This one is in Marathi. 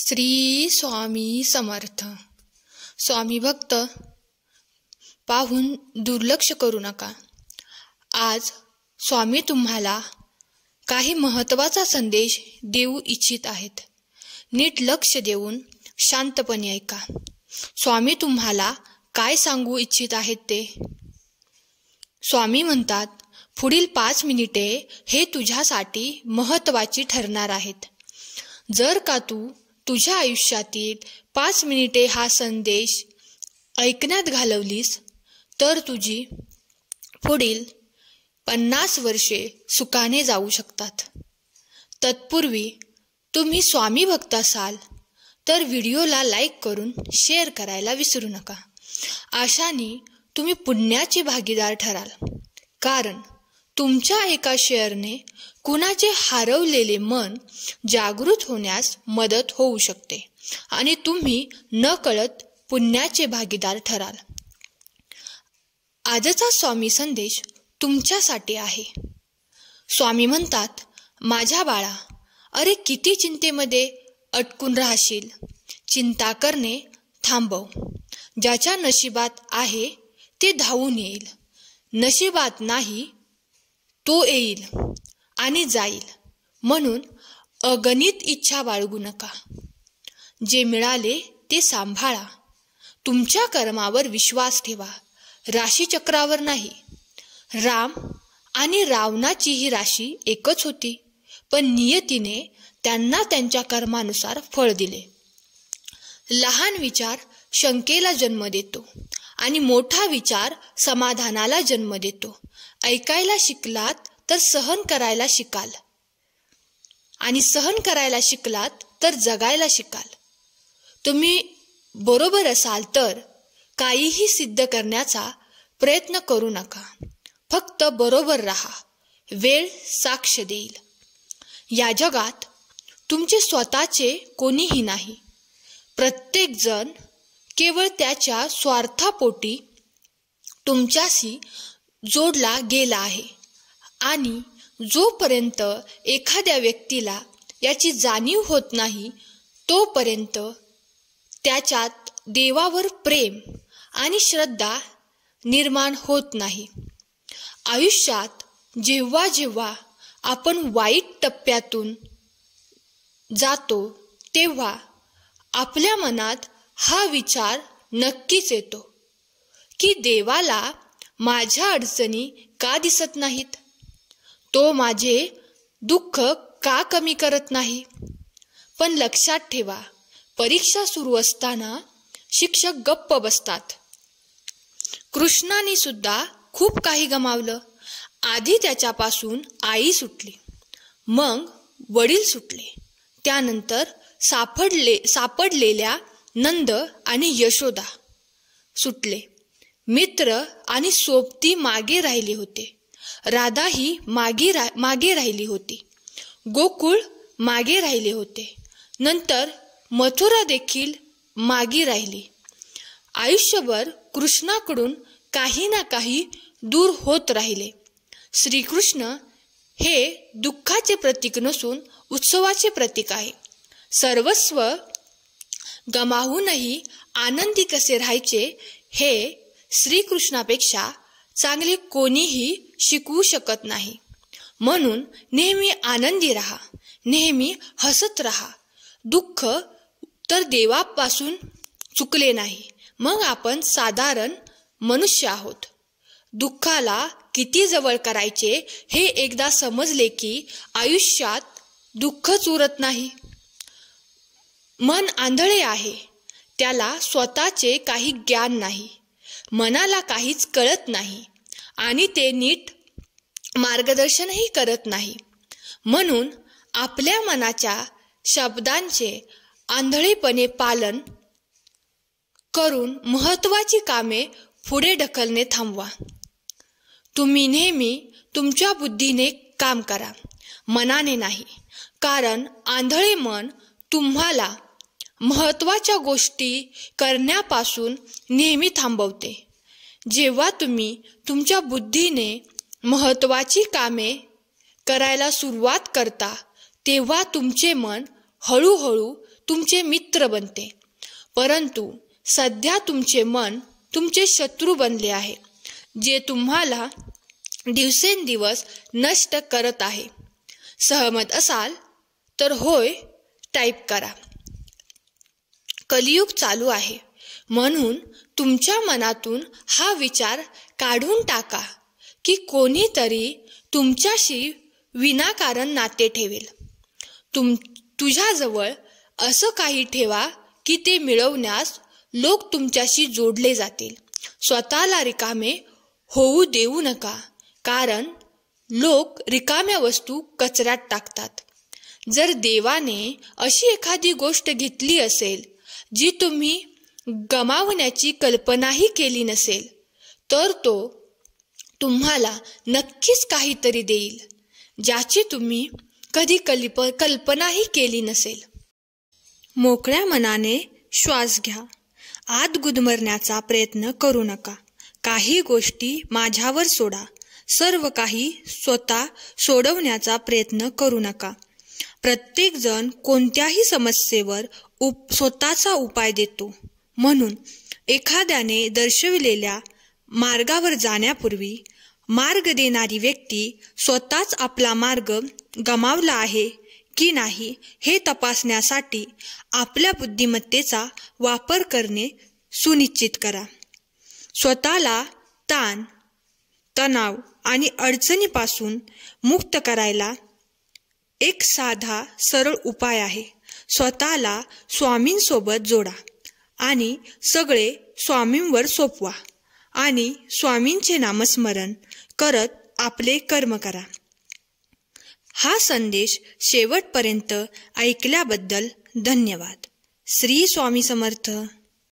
श्री स्वामी समर्थ. स्वामी भक्त पाहून दुर्लक्ष करू नका. आज स्वामी तुम्हाला काही महत्त्वाचा संदेश देऊ इच्छित आहेत. नीट लक्ष देऊन शांतपणे ऐका. स्वामी तुम्हाला काय सांगू इच्छित आहेत ते. स्वामी म्हणतात, पुढील 5 मिनिटे हे तुझ्यासाठी महत्त्वाची ठरणार आहेत. जर का तू तुझ्या आयुष्यातील 5 मिनिटे हा संदेश ऐकण्यात घालवलीस तर तुझी पुढील 50 वर्षे सुखाने जाऊ शकतात. तत्पूर्वी तुम्ही स्वामी भक्त असाल तर व्हिडिओला लाईक करून शेअर करायला विसरू नका. अशाने तुम्ही पुण्याचे भागीदार ठराल, कारण तुमच्या एका शेअरने कुणाचे हरवलेले मन जागृत होण्यास मदत होऊ शकते आणि तुम्ही नकळत पुण्याचे भागीदार ठराल. आजचा स्वामी संदेश तुमच्यासाठी आहे. स्वामी म्हणतात, माझ्या बाळा, अरे किती चिंतेमध्ये अटकून राहशील. चिंता करणे थांबव. ज्याच्या नशिबात आहे ते धावून येईल. नशिबात नाही तो येईल आणि जाईल. म्हणून अगणित इच्छा बाळगू नका. जे मिळाले ते सांभाळा. तुमच्या कर्मावर विश्वास ठेवा, राशीचक्रावर नाही. राम आणि रावणाचीही राशी एकच होती, पण नियतीने त्यांना त्यांच्या कर्मानुसार फळ दिले. लहान विचार शंकेला जन्म देतो आणि मोठा विचार समाधानाला जन्म देतो. ऐकायला शिकलात तर सहन करायला शिकाल, आणि सहन करायला शिकलात तर जगायला शिकाल. तुम्ही बरोबर असाल तर काहीही सिद्ध करण्याचा प्रयत्न करू नका. फक्त बरोबर राहा. वेळ साक्ष देईल. या जगात तुमचे स्वतःचे कोणीही नाही. प्रत्येक जण केवळ त्याच्या स्वार्थापोटी तुमच्याशी जोडला गेला आहे. आणि जोपर्यंत एखाद्या व्यक्तीला याची जाणीव होत नाही तोपर्यंत त्याच्यात देवावर प्रेम आणि श्रद्धा निर्माण होत नाही. आयुष्यात जेव्हा जेव्हा आपण वाईट टप्प्यातून जातो तेव्हा आपल्या मनात हा विचार नक्कीच येतो की देवाला माझ्या अडचणी का दिसत नाहीत, तो माझे दुःख का कमी करत नाही. पण लक्षात ठेवा, परीक्षा सुरू असताना शिक्षक गप्प बसतात. कृष्णाने सुद्धा खूप काही गमावलं. आधी त्याच्यापासून आई सुटली, मग वडील सुटले, त्यानंतर सापडलेल्या नंद आणि यशोदा सुटले. मित्र आणि सोबती मागे राहिले होते. राधाही मागे राहिली होती. गोकुळ मागे राहिले होते. नंतर मथुरा देखील मागे राहिली. आयुष्यभर कृष्णाकडून काही ना काही दूर होत राहिले. श्रीकृष्ण हे दुःखाचे प्रतीक नसून उत्सवाचे प्रतीक आहे. सर्वस्व गमावूनही आनंदी कसे राहायचे हे श्रीकृष्णापेक्षा चांगले कोणीही शिकवू शकत नाही. म्हणून नेहमी आनंदी राहा, नेहमी हसत राहा. दुःख तर देवापासून चुकले नाही, मग आपण साधारण मनुष्य आहोत. दुःखाला किती जवळ करायचे हे एकदा समजले की आयुष्यात दुःखच उरत नाही. मन आंधळे आहे, त्याला स्वतःचे काही ज्ञान नाही. मनाला काहीच कळत नाही आणि ते नीट मार्गदर्शनही करत नाही. म्हणून आपल्या मनाच्या शब्दांचे आंधळेपणे पालन करून महत्त्वाची कामे पुढे ढकलणे थांबवा. तुम्ही नेहमी तुमच्या बुद्धीने काम करा, मनाने नाही. कारण आंधळे मन तुम्हाला महत्त्वाच्या गोष्टी करण्यापासून नेहमी थांबवते. जेव्हा तुम्ही तुमच्या बुद्धीने महत्त्वाची कामे करायला सुरुवात करता तेव्हा तुमचे मन हळूहळू तुमचे मित्र बनते, परंतु सध्या तुमचे मन तुमचे शत्रू बनले आहे, जे तुम्हाला दिवसेंदिवस नष्ट करत आहे. सहमत असाल तर होय टाईप करा. कलियुग चालू आहे, म्हणून तुमच्या मनातून हा विचार काढून टाका की कोणीतरी तुमच्याशी विनाकारण नाते ठेवेल. तुझ्याजवळ असं काही ठेवा की ते मिळवण्यास लोक तुमच्याशी जोडले जातील. स्वतःला रिकामे होऊ देऊ नका, कारण लोक रिकाम्या वस्तू कचऱ्यात टाकतात. जर देवाने अशी एखादी गोष्ट घेतली असेल जी तुम्ही गमावण्याची कल्पनाही केली नसेल, तर तो तुम्हाला नक्कीच काहीतरी देईल, ज्याची तुम्ही कधी कल्पनाही केली नसेल. मोकळ्या मनाने श्वास घ्या. आत गुदमरण्याचा प्रयत्न करू नका. काही गोष्टी माझ्यावर सोडा. सर्व काही स्वतः सोडवण्याचा प्रयत्न करू नका. प्रत्येकजण कोणत्याही समस्येवर स्वतःचा उपाय देतो, म्हणून एखाद्याने दर्शविलेल्या मार्गावर जाण्यापूर्वी मार्ग देणारी व्यक्ती स्वतःच आपला मार्ग गमावला आहे की नाही हे तपासण्यासाठी आपल्या बुद्धिमत्तेचा वापर करणे सुनिश्चित करा. स्वतःला ताण, तणाव आणि अडचणीपासून मुक्त करायला एक साधा सरळ उपाय आहे. स्वतःला स्वामींसोबत जोडा आणि सगळे स्वामींवर सोपवा आणि स्वामींचे नामस्मरण करत आपले कर्म करा. हा संदेश शेवटपर्यंत ऐकल्याबद्दल धन्यवाद. श्री स्वामी समर्थ.